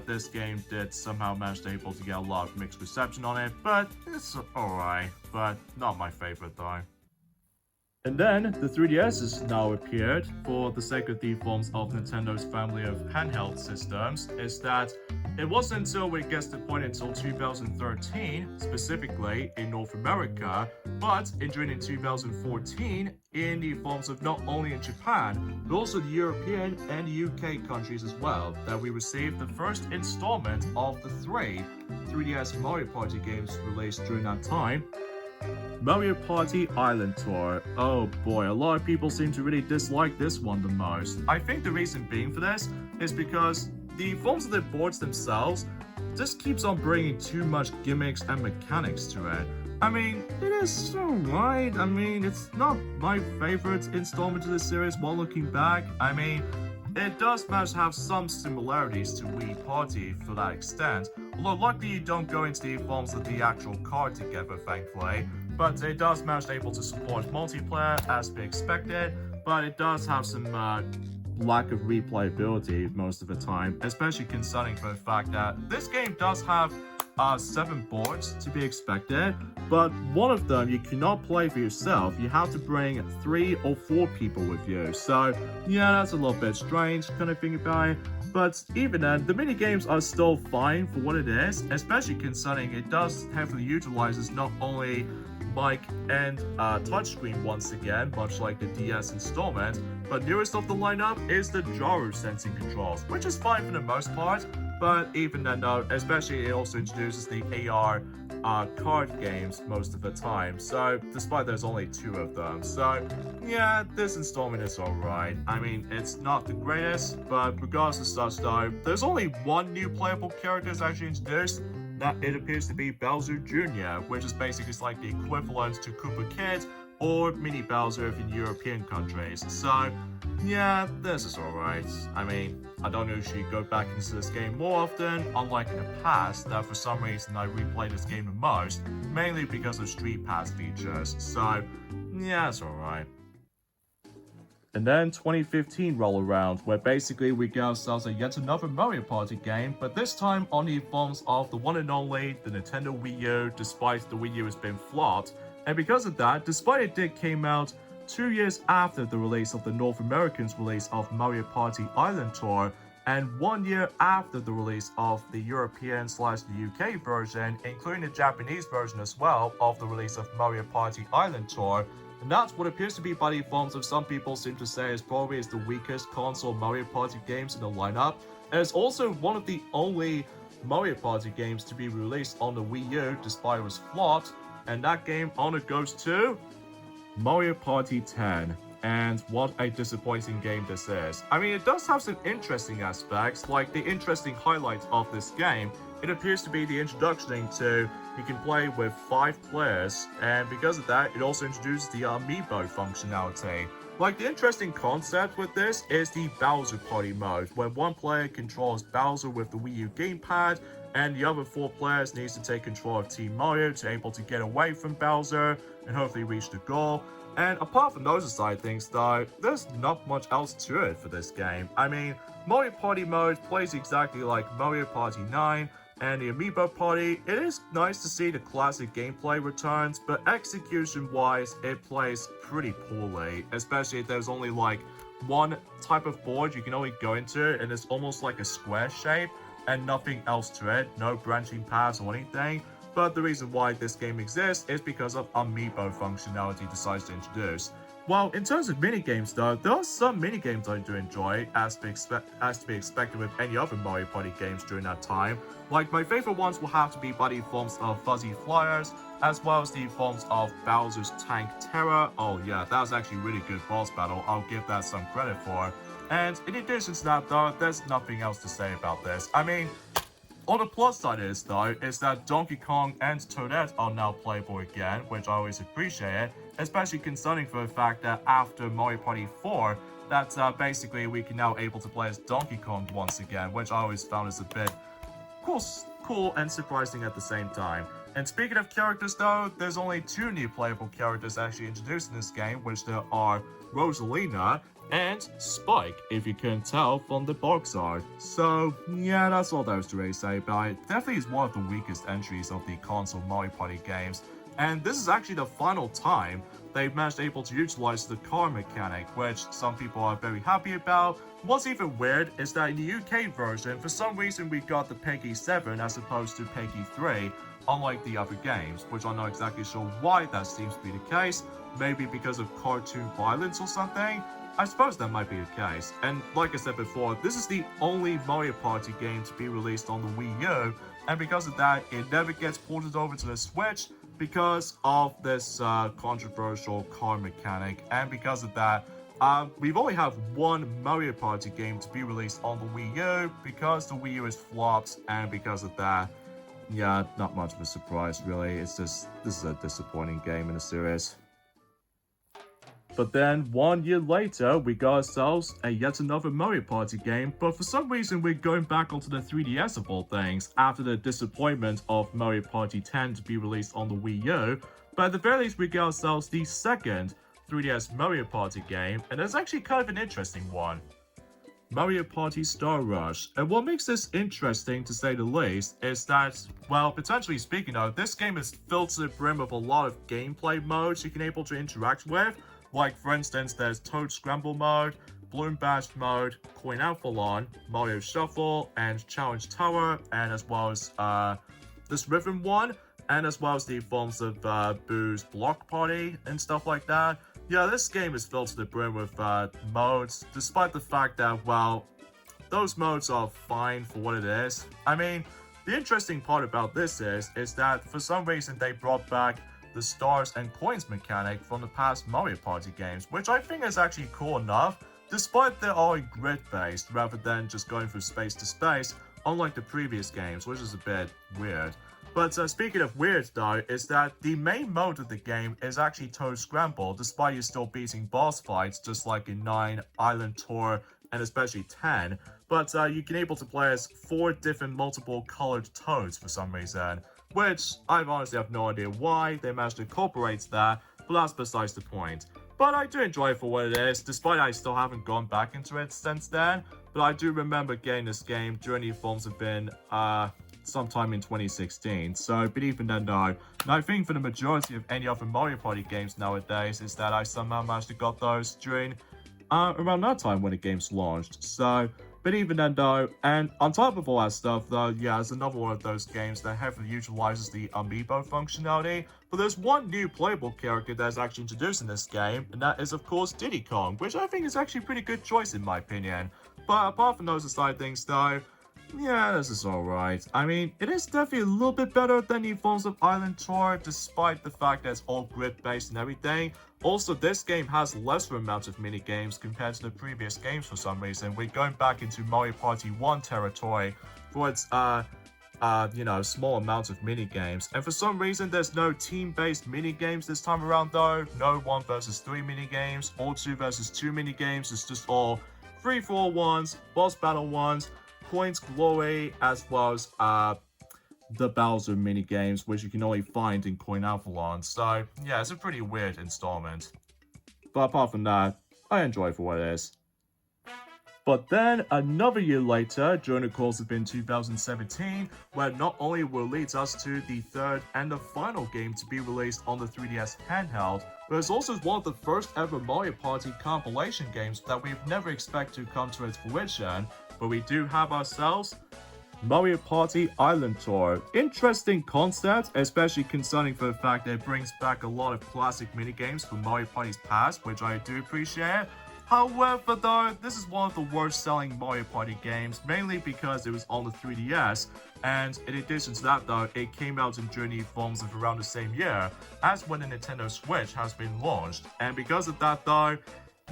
Speaker 1: this game did somehow manage to able to get a lot of mixed reception on it, but it's alright, but not my favorite though. And then, the 3DS has now appeared. For the sake of the forms of Nintendo's family of handheld systems, is that it wasn't until we gets to the point until 2013, specifically in North America, but in 2014 in the forms of not only in Japan, but also the European and UK countries as well, that we received the first installment of the 3 3DS Mario Party games released during that time. Mario Party Island Tour. Oh boy, a lot of people seem to really dislike this one the most. I think the reason being for this is because the forms of the boards themselves just keeps on bringing too much gimmicks and mechanics to it. I mean, it is alright. I mean, it's not my favorite installment of the series while looking back. I mean, it does manage to have some similarities to Wii Party for that extent, although luckily you don't go into the forms of the actual card together, thankfully, but it does manage to able to support multiplayer as be expected, but it does have some lack of replayability most of the time, especially concerning for the fact that this game does have 7 boards to be expected, but one of them you cannot play for yourself. You have to bring 3 or 4 people with you. So yeah, that's a little bit strange kind of thing about it. But even then, the minigames are still fine for what it is, especially concerning it does heavily utilizes not only mic and touchscreen once again, much like the DS installment, but newest of the lineup is the gyro sensing controls, which is fine for the most part. But even then, though, especially it also introduces the AR card games most of the time. So despite there's only 2 of them, so yeah, this installment is alright. I mean, it's not the greatest, but regardless of such though, there's only one new playable character that's actually introduced. That it appears to be Bowser Jr., which is basically like the equivalent to Koopa Kid or Mini Bowser in European countries. So yeah, this is alright. I mean, I don't usually go back into this game more often, unlike in the past, that for some reason I replay this game the most, mainly because of Street Pass features. So yeah, it's alright. And then 2015 roll around, where basically we get ourselves yet another Mario Party game, but this time on the forms of the one and only, the Nintendo Wii U, despite the Wii U has been flopped. And because of that, despite it did came out 2 years after the release of the North American's release of Mario Party Island Tour, and 1 year after the release of the European/the UK version, including the Japanese version as well, of the release of Mario Party Island Tour. And that's what appears to be by the forms of some people seem to say is probably is the weakest console Mario Party games in the lineup. And it's also one of the only Mario Party games to be released on the Wii U despite it was flopped. And that game honor goes to Mario Party 10. And what a disappointing game this is. I mean, it does have some interesting aspects, like the interesting highlight of this game. It appears to be the introduction to you can play with 5 players, and because of that, it also introduces the amiibo functionality. Like, the interesting concept with this is the Bowser Party mode, where one player controls Bowser with the Wii U gamepad, and the other 4 players needs to take control of Team Mario to able to get away from Bowser and hopefully reach the goal. And apart from those side things though, there's not much else to it for this game. I mean, Mario Party mode plays exactly like Mario Party 9 and the Amiibo Party. It is nice to see the classic gameplay returns, but execution-wise, it plays pretty poorly, especially if there's only like one type of board you can only go into, and it's almost like a square shape, and nothing else to it, no branching paths or anything. But the reason why this game exists is because of Amiibo functionality decides to introduce. Well, in terms of minigames though, there are some minigames I do enjoy, as to be expected with any other Mario Party games during that time. Like, my favorite ones will have to be by the forms of Fuzzy Flyers, as well as the forms of Bowser's Tank Terror. Oh yeah, that was actually a really good boss battle, I'll give that some credit for. And in addition to that though, there's nothing else to say about this. I mean, on the plus side is that Donkey Kong and Toadette are now playable again, which I always appreciate, especially concerning for the fact that after Mario Party 4, that basically we can now able to play as Donkey Kong once again, which I always found is a bit cool and surprising at the same time. And speaking of characters though, there's only 2 new playable characters actually introduced in this game, which there are Rosalina and Spike, if you couldn't tell from the box art. So yeah, that's all there is to really say about it. Definitely is one of the weakest entries of the console Mario Party games, and this is actually the final time they've managed able to utilize the car mechanic, which some people are very happy about. What's even weird is that in the UK version, for some reason we got the PEGI 7 as opposed to PEGI 3, unlike the other games, which I'm not exactly sure why that seems to be the case. Maybe because of cartoon violence or something? I suppose that might be the case. And like I said before, this is the only Mario Party game to be released on the Wii U, and because of that, it never gets ported over to the Switch because of this controversial car mechanic. And because of that, we've only have one Mario Party game to be released on the Wii U because the Wii U is flopped, and because of that, yeah, not much of a surprise really. It's just, this is a disappointing game in the series. But then, 1 year later, we got ourselves yet another Mario Party game, but for some reason we're going back onto the 3DS of all things, after the disappointment of Mario Party 10 to be released on the Wii U. But at the very least, we got ourselves the second 3DS Mario Party game, and it's actually kind of an interesting one. Mario Party Star Rush. And what makes this interesting, to say the least, is that, well, potentially speaking of, this game is filled to the brim with a lot of gameplay modes you can able to interact with. Like, for instance, there's Toad Scramble mode, Bloom Bash mode, Coin Outfalon, Mario Shuffle, and Challenge Tower, and as well as this Rhythm one, and as well as the forms of Boo's Block Party and stuff like that. Yeah, this game is filled to the brim with modes, despite the fact that, well, those modes are fine for what it is. I mean, the interesting part about this is that for some reason they brought back the stars and coins mechanic from the past Mario Party games, which I think is actually cool enough, despite they are grid-based rather than just going from space to space, unlike the previous games, which is a bit weird. But speaking of weird though, is that the main mode of the game is actually Toad Scramble, despite you still beating boss fights just like in 9, Island Tour, and especially 10. But you can able to play as 4 different multiple colored toads for some reason, which I honestly have no idea why they managed to incorporate that, but that's besides the point. But I do enjoy it for what it is, despite I still haven't gone back into it since then. But I do remember getting this game during the forms have been sometime in 2016. So, but even then though, and I think for the majority of any other Mario Party games nowadays is that I somehow managed to got those during around that time when the game's launched. So, but even then though, and on top of all that stuff though, yeah, it's another one of those games that heavily utilizes the amiibo functionality. But there's one new playable character that's actually introduced in this game, and that is of course Diddy Kong, which I think is actually a pretty good choice in my opinion. But apart from those aside things though, yeah, this is alright. I mean, it is definitely a little bit better than the forms of Island Tour, despite the fact that it's all grid-based and everything. Also, this game has lesser amounts of mini-games compared to the previous games for some reason. We're going back into Mario Party 1 territory for its, small amounts of mini-games. And for some reason, there's no team-based mini-games this time around though. No 1 versus 3 mini-games, or 2 versus 2 mini-games. It's just all free-for-all ones, boss battle ones, Coins Glory, as well as the Bowser mini-games, which you can only find in Coin Avalon. So, yeah, it's a pretty weird installment. But apart from that, I enjoy it for what it is. But then, another year later, during the course of in 2017, where not only will leads us to the third and the final game to be released on the 3DS handheld, but it's also one of the first ever Mario Party compilation games that we've never expected to come to its fruition. But we do have ourselves Mario Party Island Tour. Interesting concept, especially concerning for the fact that it brings back a lot of classic minigames from Mario Party's past, which I do appreciate. However though, this is one of the worst selling Mario Party games, mainly because it was on the 3DS, and in addition to that though, it came out in Journey forms of around the same year as when the Nintendo Switch has been launched, and because of that though,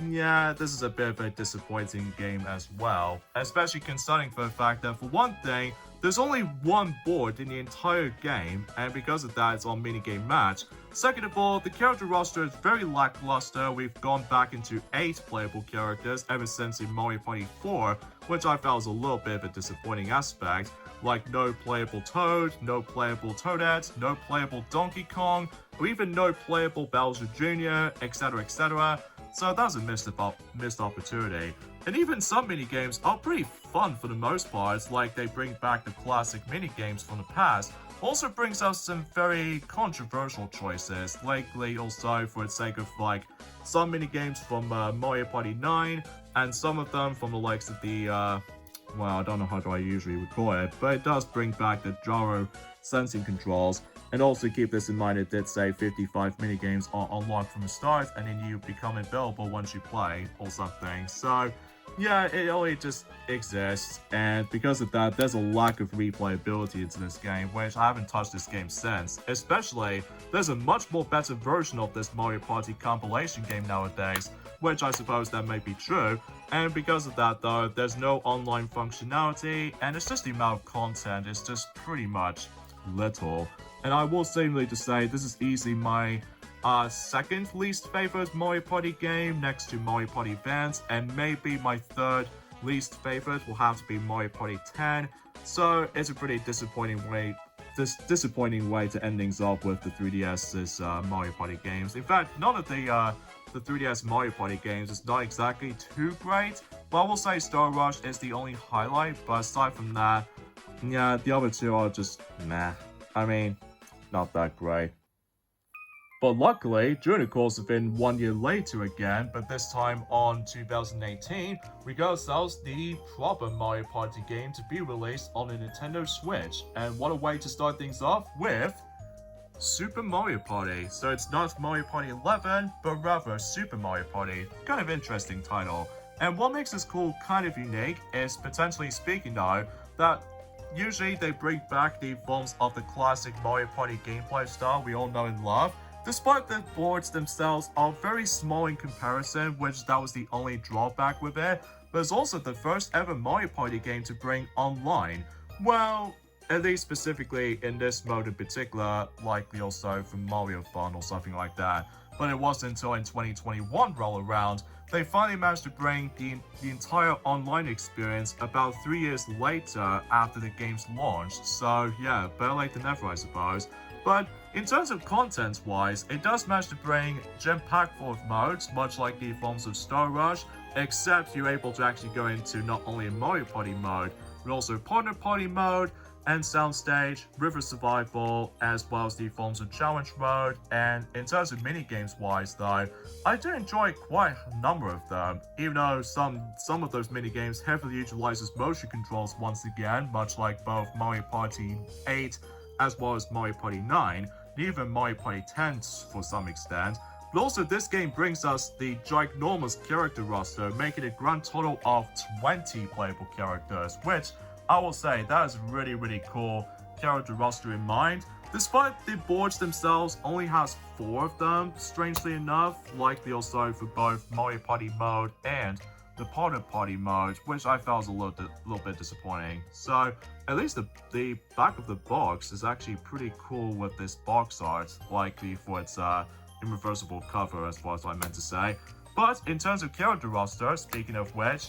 Speaker 1: yeah, this is a bit of a disappointing game as well, especially concerning for the fact that for one thing, there's only one board in the entire game, and because of that, it's on minigame match. Second of all, the character roster is very lackluster. We've gone back into 8 playable characters ever since in Mario Party 4, which I felt was a little bit of a disappointing aspect, like no playable Toad, no playable Toadette, no playable Donkey Kong, or even no playable Bowser Jr., etc, etc. So that was a missed opportunity. And even some minigames are pretty fun for the most part, like they bring back the classic minigames from the past. Also brings out some very controversial choices, likely also for the sake of like some minigames from Mario Party 9, and some of them from the likes of the, well, I don't know how do I usually record it, but it does bring back the gyro sensing controls. And also keep this in mind, it did say 55 minigames are unlocked from the start, and then you become available once you play, or something. So, yeah, it only just exists, and because of that, there's a lack of replayability into this game, which I haven't touched this game since. Especially, there's a much more better version of this Mario Party compilation game nowadays, which I suppose that may be true, and because of that though, there's no online functionality, and it's just the amount of content is just pretty much little. And I will seemingly to say this is easily my second least favorite Mario Party game next to Mario Party Advance, and maybe my third least favorite will have to be Mario Party 10. So it's a pretty disappointing way to end things off with the 3DS's Mario Party games. In fact, none of the 3DS Mario Party games is not exactly too great, but I will say Star Rush is the only highlight, but aside from that, yeah, the other two are just meh. I mean, not that great. But luckily, during the course of in 1 year later again, but this time on 2018, we got ourselves the proper Mario Party game to be released on the Nintendo Switch. And what a way to start things off with Super Mario Party. So it's not Mario Party 11, but rather Super Mario Party. Kind of interesting title. And what makes this cool kind of unique is, potentially speaking though, that usually they bring back the forms of the classic Mario Party gameplay style we all know and love, despite the boards themselves are very small in comparison, which that was the only drawback with it, but it's also the first ever Mario Party game to bring online. Well, at least specifically in this mode in particular, likely also from Mario Fun or something like that. But it wasn't until in 2021 roll around, they finally managed to bring the entire online experience about 3 years later after the game's launched. So yeah, better late than never, I suppose. But in terms of content-wise, it does manage to bring gem-packed full of modes, much like the forms of Star Rush, except you're able to actually go into not only a Mario Party mode, but also Partner Party mode, and Soundstage, River Survival, as well as the forms of Challenge Mode. And in terms of minigames-wise though, I do enjoy quite a number of them, even though some of those minigames heavily utilizes motion controls once again, much like both Mario Party 8 as well as Mario Party 9, and even Mario Party 10 for some extent. But also this game brings us the ginormous character roster, making a grand total of 20 playable characters, which I will say that is really cool character roster in mind. Despite the boards themselves only has 4 of them, strangely enough, likely also for both Mario Party mode and the Partner Party mode, which I felt was a little bit disappointing. So at least the back of the box is actually pretty cool with this box art, likely for its irreversible cover as far as I meant to say. But in terms of character roster, speaking of which,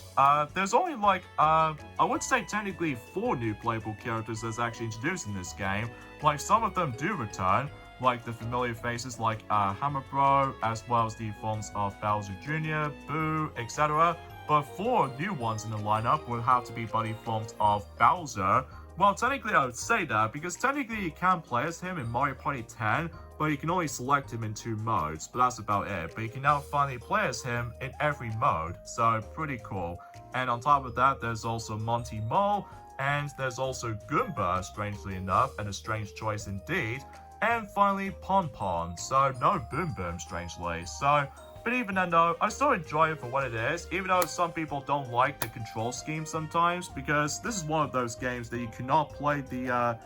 Speaker 1: there's only like, I would say technically 4 new playable characters that's actually introduced in this game. Like some of them do return, like the familiar faces like Hammer Bro, as well as the forms of Bowser Jr., Boo, etc. But 4 new ones in the lineup will have to be buddy forms of Bowser. Well, technically I would say that, because technically you can play as him in Mario Party 10, but you can only select him in 2 modes, but that's about it. But you can now finally play as him in every mode, so pretty cool. And on top of that, there's also Monty Mole, and there's also Goomba, strangely enough, and a strange choice indeed. And finally, Pon Pon, so no Boom Boom, strangely. So, but even then though, I still enjoy it for what it is, even though some people don't like the control scheme sometimes, because this is one of those games that you cannot play the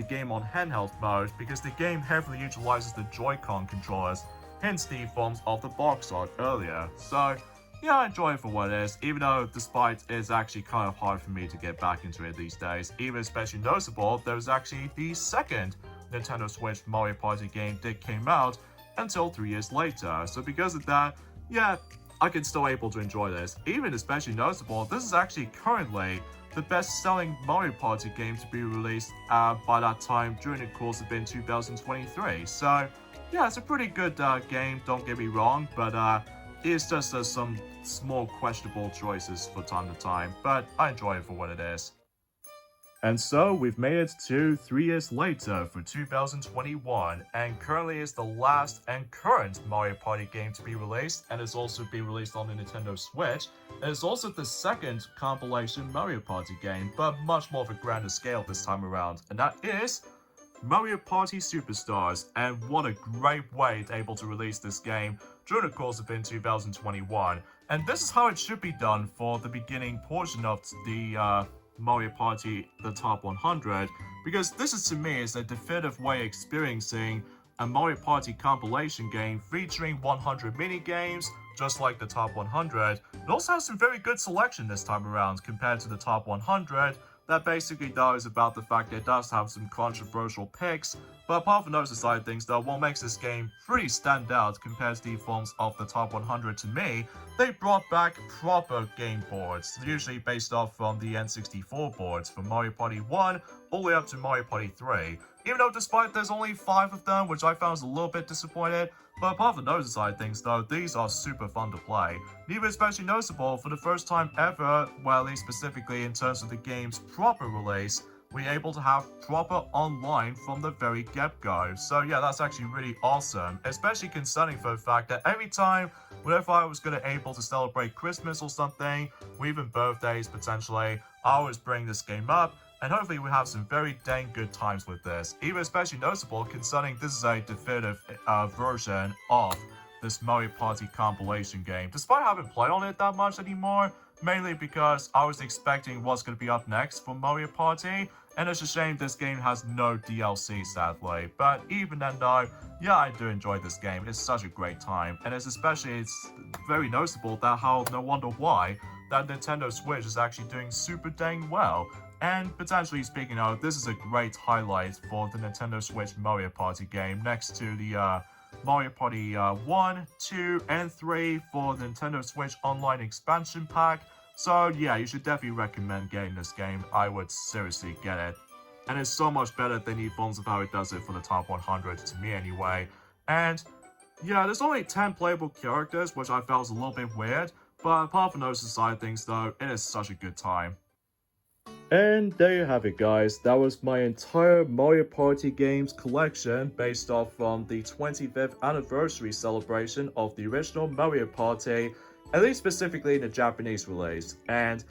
Speaker 1: game on handheld mode, because the game heavily utilizes the Joy-Con controllers, hence the forms of the box art earlier. So yeah, I enjoy it for what it is, even though despite it's actually kind of hard for me to get back into it these days. Even especially noticeable, there was actually the second Nintendo Switch Mario Party game that came out until 3 years later. So because of that, yeah, I can still able to enjoy this. Even especially noticeable, this is actually currently the best-selling Mario Party game to be released by that time during the course of in 2023. So yeah, it's a pretty good game, don't get me wrong, but it's just some small questionable choices from time to time, but I enjoy it for what it is. And so we've made it to 3 years later for 2021, and currently is the last and current Mario Party game to be released, and it's also being released on the Nintendo Switch. And it's also the second compilation Mario Party game, but much more of a grander scale this time around, and that is Mario Party Superstars. And what a great way to able to release this game during the course of in 2021. And this is how it should be done for the beginning portion of the Mario Party the Top 100, because this is to me is a definitive way of experiencing a Mario Party compilation game featuring 100 mini games, just like the Top 100. It also has some very good selection this time around compared to the Top 100. That basically does about the fact that it does have some controversial picks, but apart from those side of things though, what makes this game pretty stand out compared to the forms of the Top 100 to me, they brought back proper game boards, usually based off from the N64 boards from Mario Party 1 all the way up to Mario Party 3. Even though despite there's only 5 of them, which I found was a little bit disappointed, but apart from those side of things though, these are super fun to play. And even especially noticeable, for the first time ever, well at least specifically in terms of the game's proper release, we're able to have proper online from the very get-go. So yeah, that's actually really awesome, especially concerning for the fact that every time, whenever I was going to able to celebrate Christmas or something, or even birthdays potentially, I always bring this game up, and hopefully we have some very dang good times with this. Even especially noticeable concerning this is a definitive version of this Mario Party compilation game, despite I haven't played on it that much anymore, mainly because I was expecting what's going to be up next for Mario Party, and it's a shame this game has no DLC sadly. But even then though, yeah, I do enjoy this game. It's such a great time, and it's very noticeable that how no wonder why that Nintendo Switch is actually doing super dang well. And potentially speaking of, this is a great highlight for the Nintendo Switch Mario Party game next to the Mario Party 1, 2, and 3 for the Nintendo Switch Online Expansion Pack. So yeah, you should definitely recommend getting this game. I would seriously get it. And it's so much better than the phones of how it does it for the top 100 to me anyway. And yeah, there's only 10 playable characters, which I felt was a little bit weird. But apart from those side things though, it is such a good time. And there you have it guys, that was my entire Mario Party games collection based off from the 25th anniversary celebration of the original Mario Party, at least specifically in the Japanese release. And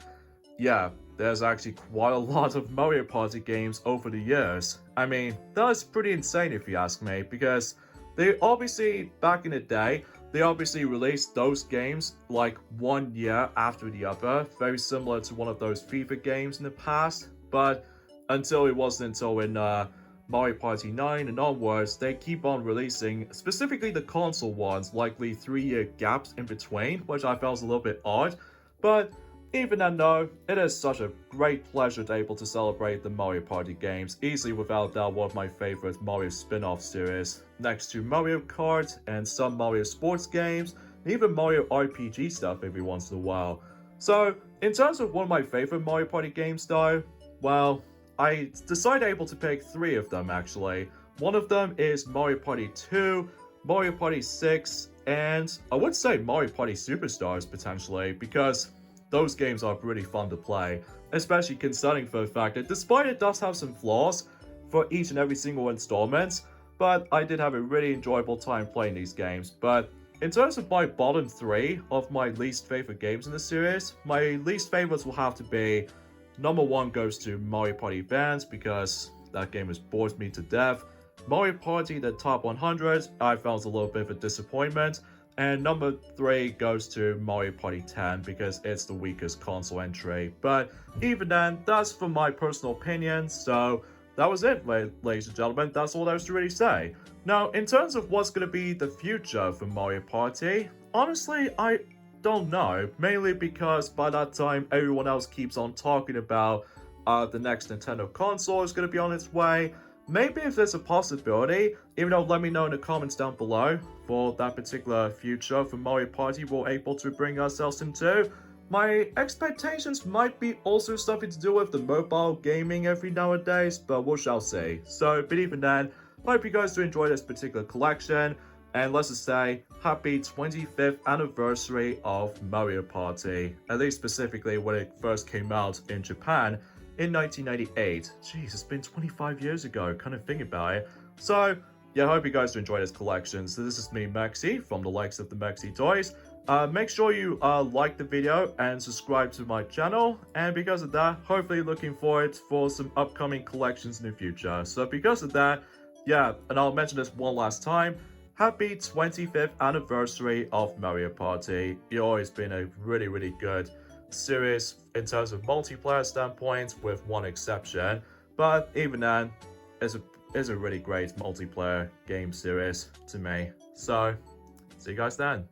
Speaker 1: yeah, there's actually quite a lot of Mario Party games over the years. I mean, that's pretty insane if you ask me, because they obviously, back in the day, they obviously released those games like 1 year after the other, very similar to one of those FIFA games in the past, but it wasn't until in Mario Party 9 and onwards, they keep on releasing, specifically the console ones, likely 3-year gaps in between, which I felt was a little bit odd, but even then though, it is such a great pleasure to be able to celebrate the Mario Party games, easily without doubt one of my favorite Mario spin-off series, next to Mario Kart and some Mario sports games, and even Mario RPG stuff every once in a while. So, in terms of one of my favorite Mario Party games though, well, I decided able to pick 3 of them actually. One of them is Mario Party 2, Mario Party 6, and I would say Mario Party Superstars potentially, because those games are pretty fun to play, especially considering for the fact that despite it does have some flaws for each and every single installment, but I did have a really enjoyable time playing these games. But in terms of my bottom 3 of my least favorite games in the series, my least favorites will have to be, number 1 goes to Mario Party Advance because that game has bored me to death. Mario Party, the top 100, I felt was a little bit of a disappointment. And number 3 goes to Mario Party 10 because it's the weakest console entry. But even then, that's for my personal opinion, so that was it, ladies and gentlemen. That's all there is to really say. Now, in terms of what's going to be the future for Mario Party, honestly, I don't know. Mainly because by that time, everyone else keeps on talking about the next Nintendo console is going to be on its way. Maybe if there's a possibility, even though let me know in the comments down below for that particular future for Mario Party we're able to bring ourselves into. My expectations might be also something to do with the mobile gaming every nowadays, but we shall see. So, but even then, I hope you guys do enjoy this particular collection, and let's just say, happy 25th anniversary of Mario Party, at least specifically when it first came out in Japan in 1998. Jeez, it's been 25 years ago, kind of think about it. So, yeah, I hope you guys do enjoy this collection. So this is me, Maxi, from the likes of the Maxi Toys. Make sure you like the video and subscribe to my channel. And because of that, hopefully looking forward for some upcoming collections in the future. So because of that, yeah, and I'll mention this one last time. Happy 25th anniversary of Mario Party. You've always been a really, really good series in terms of multiplayer standpoint, with one exception, but even then, it's a really great multiplayer game series to me. So, see you guys then.